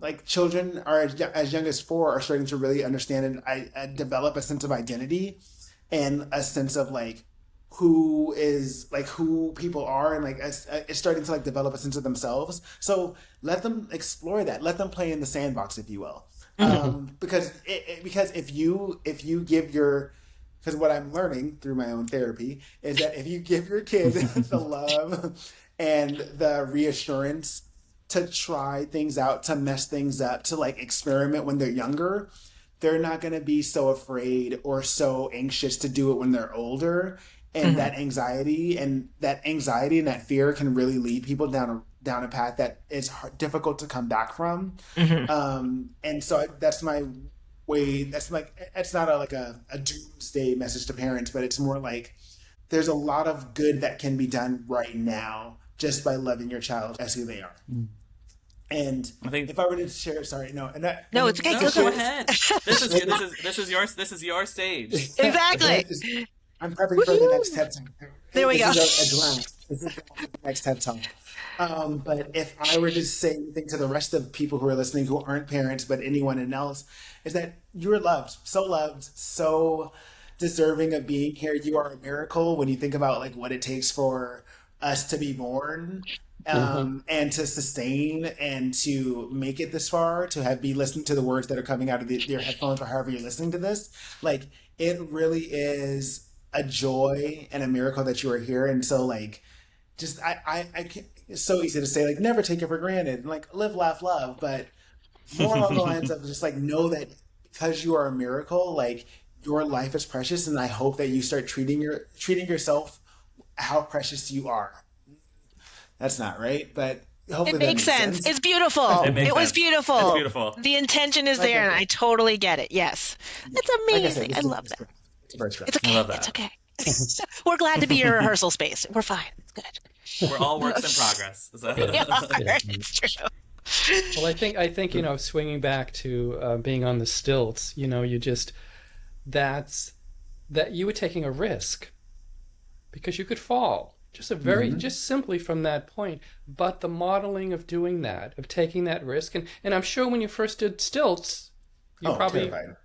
like children are as young as 4 are starting to really understand and develop a sense of identity and a sense of like who people are, and like it's starting to like develop a sense of themselves. So let them explore that. Let them play in the sandbox, if you will. Because if you give because what I'm learning through my own therapy is that if you give your kid the love and the reassurance to try things out, to mess things up, to like experiment when they're younger, they're not going to be so afraid or so anxious to do it when they're older. And that anxiety and that fear can really lead people down a path that is difficult to come back from. And so that's my way. That's like, it's not a doomsday message to parents, but it's more like there's a lot of good that can be done right now just by loving your child as who they are. And I think if I were to share, it's okay. Go ahead. This is your stage. Exactly. I'm prepping for the next TED Talk. There we go. This is the next TED Talk. But if I were to say anything to the rest of people who are listening who aren't parents, but anyone else, is that you're loved, so deserving of being here. You are a miracle when you think about like what it takes for us to be born. And to sustain and to make it this far, to be listening to the words that are coming out of your headphones or however you're listening to this, like it really is a joy and a miracle that you are here. And so like, just, I can't, it's so easy to say like, never take it for granted and like live, laugh, love, but more along the lines of just like, know that because you are a miracle, like your life is precious, and I hope that you start treating yourself how precious you are. That's not right, but hopefully It that makes makes sense. sense. It's beautiful. It makes It was sense. beautiful. It's beautiful. The intention is Like there, I and said, I totally get it. Yes. It's like I said, amazing. I love that. it's a first round. It's I okay. love It's that. okay. We're glad to be your rehearsal space. We're fine. It's good. We're all works in progress. So. We are. Yeah. It's true. Well, I think swinging back to being on the stilts, that you were taking a risk because you could fall. Just simply from that point. But the modeling of doing that, of taking that risk, and I'm sure when you first did stilts, you probably terrified.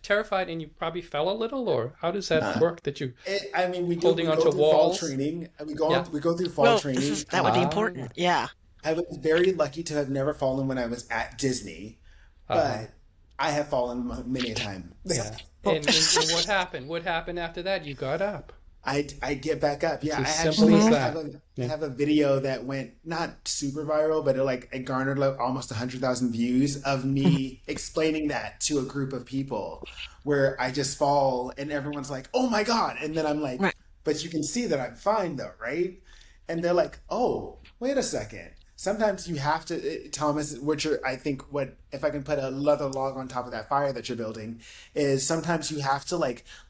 Terrified, and you probably fell a little, or how does that work? That you We holding go onto through walls? fall training. We go through fall Well, training. that would be important. Yeah. I was very lucky to have never fallen when I was at Disney, but I have fallen many a time. Yeah. And what happened? What happened after that? You got up. I get back up. Yeah, It's I as simple actually as have a video that went not super viral, but it garnered almost 100,000 views of me explaining that to a group of people, where I just fall and everyone's like, "Oh my God!" And then I'm like, Right. "But you can see that I'm fine, though, right?" And they're like, "Oh, wait a second." Sometimes you have to, Thomas, if I can put another log on top of that fire that you're building, is sometimes you have to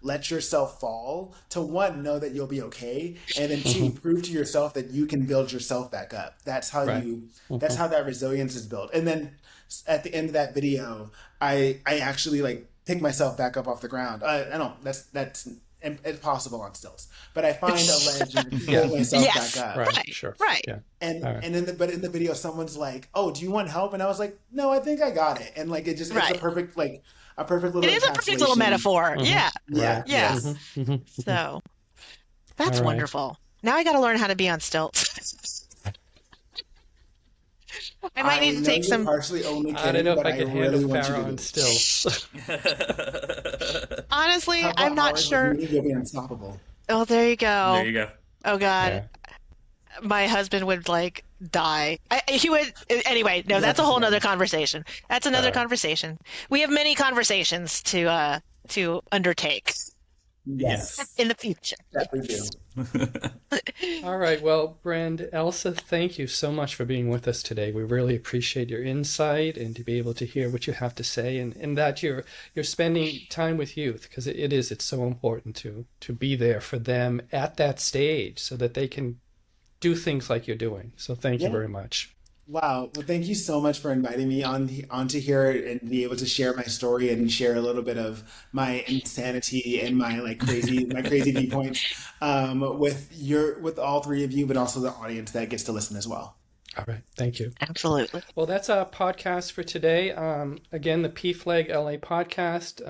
let yourself fall to, one, know that you'll be okay, and then two, prove to yourself that you can build yourself back up. That's how that's how that resilience is built. And then at the end of that video, I actually pick myself back up off the ground. I know that's impossible on stilts, but I find a ledge and pull myself Yes. back up. Right. Sure. Right. Yeah. And All right. in the video, someone's like, "Oh, do you want help?" And I was like, "No, I think I got it." And it's Right. a perfect little. It is a perfect little encapsulation. metaphor. Yeah. Yeah. Yeah. Mm-hmm. So that's All right. wonderful. Now I got to learn how to be on stilts. I might need to know take you're some. partially only kidding, I don't know if but I could really handle want you Farrah to on do it. stilts. Honestly, How about I'm not ours sure. with me? You'll be unstoppable. Oh, there you go. There you go. Oh God. Yeah. My husband would die. He would anyway. No, that's a whole nother conversation. That's another conversation. We have many conversations to undertake Yes, in the future. that we do. All right. Well, BrandElsa, thank you so much for being with us today. We really appreciate your insight and to be able to hear what you have to say, and that you're spending time with youth, because it's so important to be there for them at that stage so that they can do things like you're doing. So thank you very much. Wow. Well, thank you so much for inviting me onto here and be able to share my story and share a little bit of my insanity and my crazy viewpoints with all three of you, but also the audience that gets to listen as well. All right. Thank you. Absolutely. Well, that's our podcast for today. Again, the PFLAG LA podcast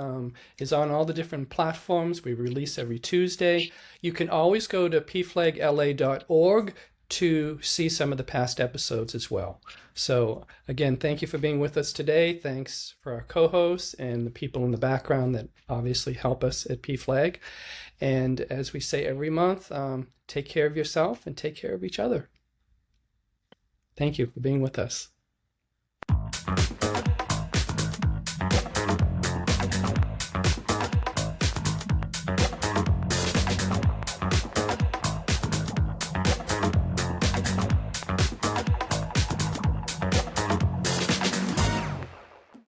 is on all the different platforms. We release every Tuesday. You can always go to pflagla.org to see some of the past episodes as well. So again, thank you for being with us today. Thanks for our co-hosts and the people in the background that obviously help us at PFLAG. And as we say every month, take care of yourself and take care of each other. Thank you for being with us.